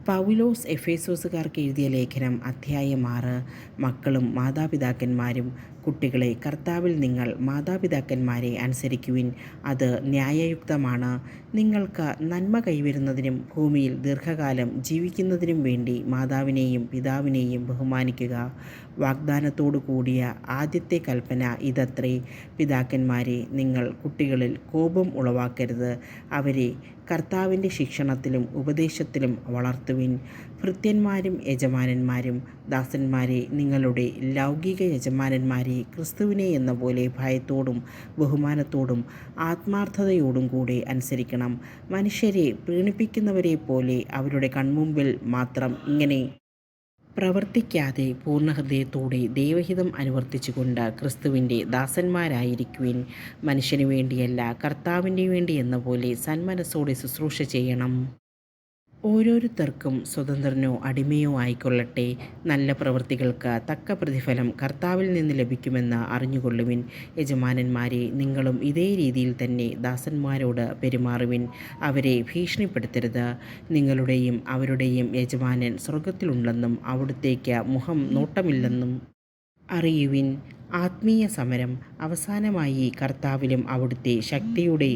പൗലോസ് എഫേസോസുകാർക്ക് എഴുതിയ ലേഖനം അധ്യായം 6. മക്കളും മാതാപിതാക്കന്മാരും കുട്ടികളെ കർത്താവിൽ നിങ്ങൾ മാതാപിതാക്കന്മാരെ അനുസരിക്കുവിൻ, അത് ന്യായയുക്തമാണ്. നിങ്ങൾക്ക് നന്മ കൈവരുന്നതിനും ഭൂമിയിൽ ദീർഘകാലം ജീവിക്കുന്നതിനും വേണ്ടി മാതാവിനെയും പിതാവിനെയും ബഹുമാനിക്കുക. വാഗ്ദാനത്തോടു കൂടിയ ആദ്യത്തെ കൽപ്പന ഇതത്രേ: പിതാക്കന്മാരെ, നിങ്ങൾ കുട്ടികളിൽ കോപം ഉളവാക്കരുത്, അവരെ കർത്താവിൻ്റെ ശിക്ഷണത്തിലും ഉപദേശത്തിലും വളർത്തുവിൻ. ഭൃത്യന്മാരും യജമാനന്മാരും ദാസന്മാരെ നിങ്ങളുടെ ലൗകിക യജമാനന്മാരെ ക്രിസ്തുവിനെ എന്ന പോലെ ഭയത്തോടും ബഹുമാനത്തോടും ആത്മാർത്ഥതയോടും കൂടെ അനുസരിക്കണം. മനുഷ്യരെ പ്രീണിപ്പിക്കുന്നവരെ പോലെ അവരുടെ കൺമുമ്പിൽ മാത്രം ഇങ്ങനെ പ്രവർത്തിക്കാതെ പൂർണ്ണഹൃദയത്തോടെ ദൈവഹിതം അനുവർത്തിച്ചുകൊണ്ട് ക്രിസ്തുവിൻ്റെ ദാസന്മാരായിരിക്കുവിൻ. മനുഷ്യന് വേണ്ടിയല്ല, കർത്താവിന് വേണ്ടി എന്ന പോലെ സന്മനസ്സോടെ ശുശ്രൂഷ ചെയ്യണം. ഓരോരുത്തർക്കും സ്വതന്ത്രനോ അടിമയോ ആയിക്കൊള്ളട്ടെ, നല്ല പ്രവൃത്തികൾക്ക് തക്ക പ്രതിഫലം കർത്താവിൽ നിന്ന് ലഭിക്കുമെന്ന് അറിഞ്ഞുകൊള്ളുവിൻ. യജമാനന്മാരെ, നിങ്ങളും ഇതേ രീതിയിൽ തന്നെ ദാസന്മാരോട് പെരുമാറുവിൻ. അവരെ ഭീഷണിപ്പെടുത്തരുത്. നിങ്ങളുടെയും അവരുടെയും യജമാനൻ സ്വർഗത്തിലുണ്ടെന്നും അവിടുത്തേക്ക് മുഖം നോട്ടമില്ലെന്നും അറിയുവിൻ. ആത്മീയ സമരം അവസാനമായി കർത്താവിലും അവിടുത്തെ ശക്തിയുടെ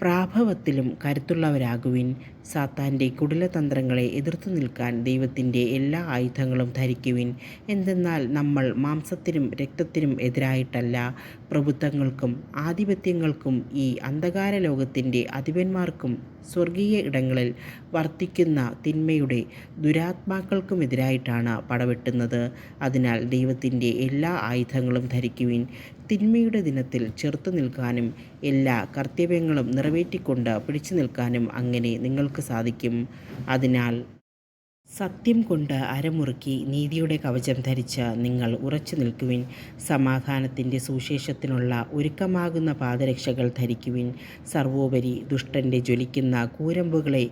പ്രാഭവത്തിലും കരുത്തുള്ളവരാകുവിൻ. സാത്താൻ്റെ കുടിലതന്ത്രങ്ങളെ എതിർത്തു നിൽക്കാൻ ദൈവത്തിൻ്റെ എല്ലാ ആയുധങ്ങളും ധരിക്കുവിൻ. എന്തെന്നാൽ നമ്മൾ മാംസത്തിനും രക്തത്തിനും എതിരായിട്ടല്ല, പ്രഭുത്വങ്ങൾക്കും ആധിപത്യങ്ങൾക്കും ഈ അന്ധകാര ലോകത്തിൻ്റെ അധിപന്മാർക്കും സ്വർഗീയ ഇടങ്ങളിൽ വർത്തിക്കുന്ന തിന്മയുടെ ദുരാത്മാക്കൾക്കുമെതിരായിട്ടാണ് പടവെട്ടുന്നത്. അതിനാൽ ദൈവത്തിൻ്റെ എല്ലാ ആയുധങ്ങളും ധരിക്കുവിൻ. തിന്മയുടെ ദിനത്തിൽ ചെറുത്തു നിൽക്കാനും എല്ലാ കർത്തവ്യങ്ങളും നിറവേറ്റിക്കൊണ്ട് പിടിച്ചു നിൽക്കാനും അങ്ങനെ നിങ്ങൾക്ക് സാധിക്കും. അതിനാൽ സത്യം കൊണ്ട് അരമുറുക്കി നീതിയുടെ കവചം ധരിച്ച് നിങ്ങൾ ഉറച്ചു നിൽക്കുവിൻ. സമാധാനത്തിൻ്റെ സുവിശേഷത്തിനുള്ള ഒരുക്കമാകുന്ന പാദരക്ഷകൾ ധരിക്കുവിൻ. സർവോപരി ദുഷ്ടൻ്റെ ജ്വലിക്കുന്ന കൂരമ്പുകളെ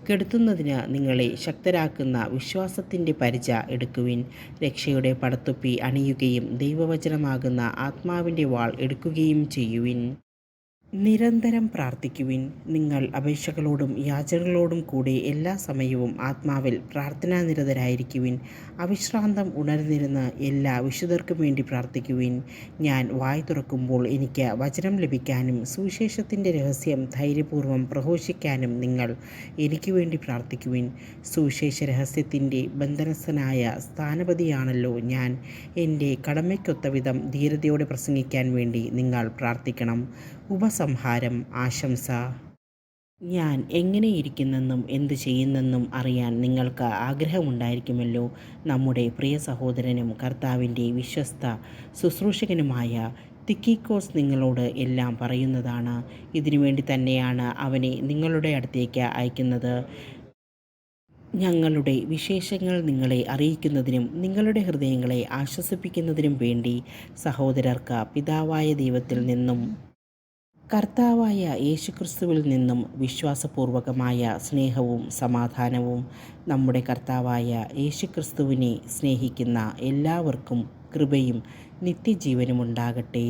കെടുത്തുന്നതിന് നിങ്ങളെ ശക്തരാക്കുന്ന വിശ്വാസത്തിൻ്റെ പരിച എടുക്കുവിൻ. രക്ഷയുടെ പടത്തൊപ്പി അണിയുകയും ദൈവവചനമാകുന്ന ആത്മാവിൻ്റെ വാൾ എടുക്കുകയും ചെയ്യുവിൻ. നിരന്തരം പ്രാർത്ഥിക്കുവിൻ. നിങ്ങൾ അപേക്ഷകളോടും യാചനകളോടും കൂടി എല്ലാ സമയവും ആത്മാവിൽ പ്രാർത്ഥനാനിരതരായിരിക്കുവിൻ. അവിശ്രാന്തം ഉണർന്നിരുന്ന് എല്ലാ വിശുദ്ധർക്കും വേണ്ടി പ്രാർത്ഥിക്കുവിൻ. ഞാൻ വായ് തുറക്കുമ്പോൾ എനിക്ക് വചനം ലഭിക്കാനും സുവിശേഷത്തിൻ്റെ രഹസ്യം ധൈര്യപൂർവ്വം പ്രഘോഷിക്കാനും നിങ്ങൾ എനിക്ക് വേണ്ടി പ്രാർത്ഥിക്കുവിൻ. സുവിശേഷ രഹസ്യത്തിൻ്റെ ബന്ധനസ്ഥനായ സ്ഥാനപതിയാണല്ലോ ഞാൻ. എൻ്റെ കടമയ്ക്കൊത്തവിധം ധീരതയോടെ പ്രസംഗിക്കാൻ വേണ്ടി നിങ്ങൾ പ്രാർത്ഥിക്കണം. ഉപസംഹാരം. ആശംസ. ഞാൻ എങ്ങനെയിരിക്കുന്നെന്നും എന്തു ചെയ്യുന്നെന്നും അറിയാൻ നിങ്ങൾക്ക് ആഗ്രഹമുണ്ടായിരിക്കുമല്ലോ. നമ്മുടെ പ്രിയ സഹോദരനും കർത്താവിൻ്റെ വിശ്വസ്ത ശുശ്രൂഷകനുമായ തിക്കിക്കോസ് നിങ്ങളോട് എല്ലാം പറയുന്നതാണ്. ഇതിനുവേണ്ടി തന്നെയാണ് അവനെ നിങ്ങളുടെ അടുത്തേക്ക് അയക്കുന്നത്. ഞങ്ങളുടെ വിശേഷങ്ങൾ നിങ്ങളെ അറിയിക്കുന്നതിനും നിങ്ങളുടെ ഹൃദയങ്ങളെ ആശ്വസിപ്പിക്കുന്നതിനും വേണ്ടി സഹോദരർക്ക് പിതാവായ ദൈവത്തിൽ നിന്നും കർത്താവായ യേശുക്രിസ്തുവിൽ നിന്നും വിശ്വാസപൂർവകമായ സ്നേഹവും സമാധാനവും. നമ്മുടെ കർത്താവായ യേശുക്രിസ്തുവിനെ സ്നേഹിക്കുന്ന എല്ലാവർക്കും കൃപയും നിത്യജീവനും ഉണ്ടാകട്ടെ.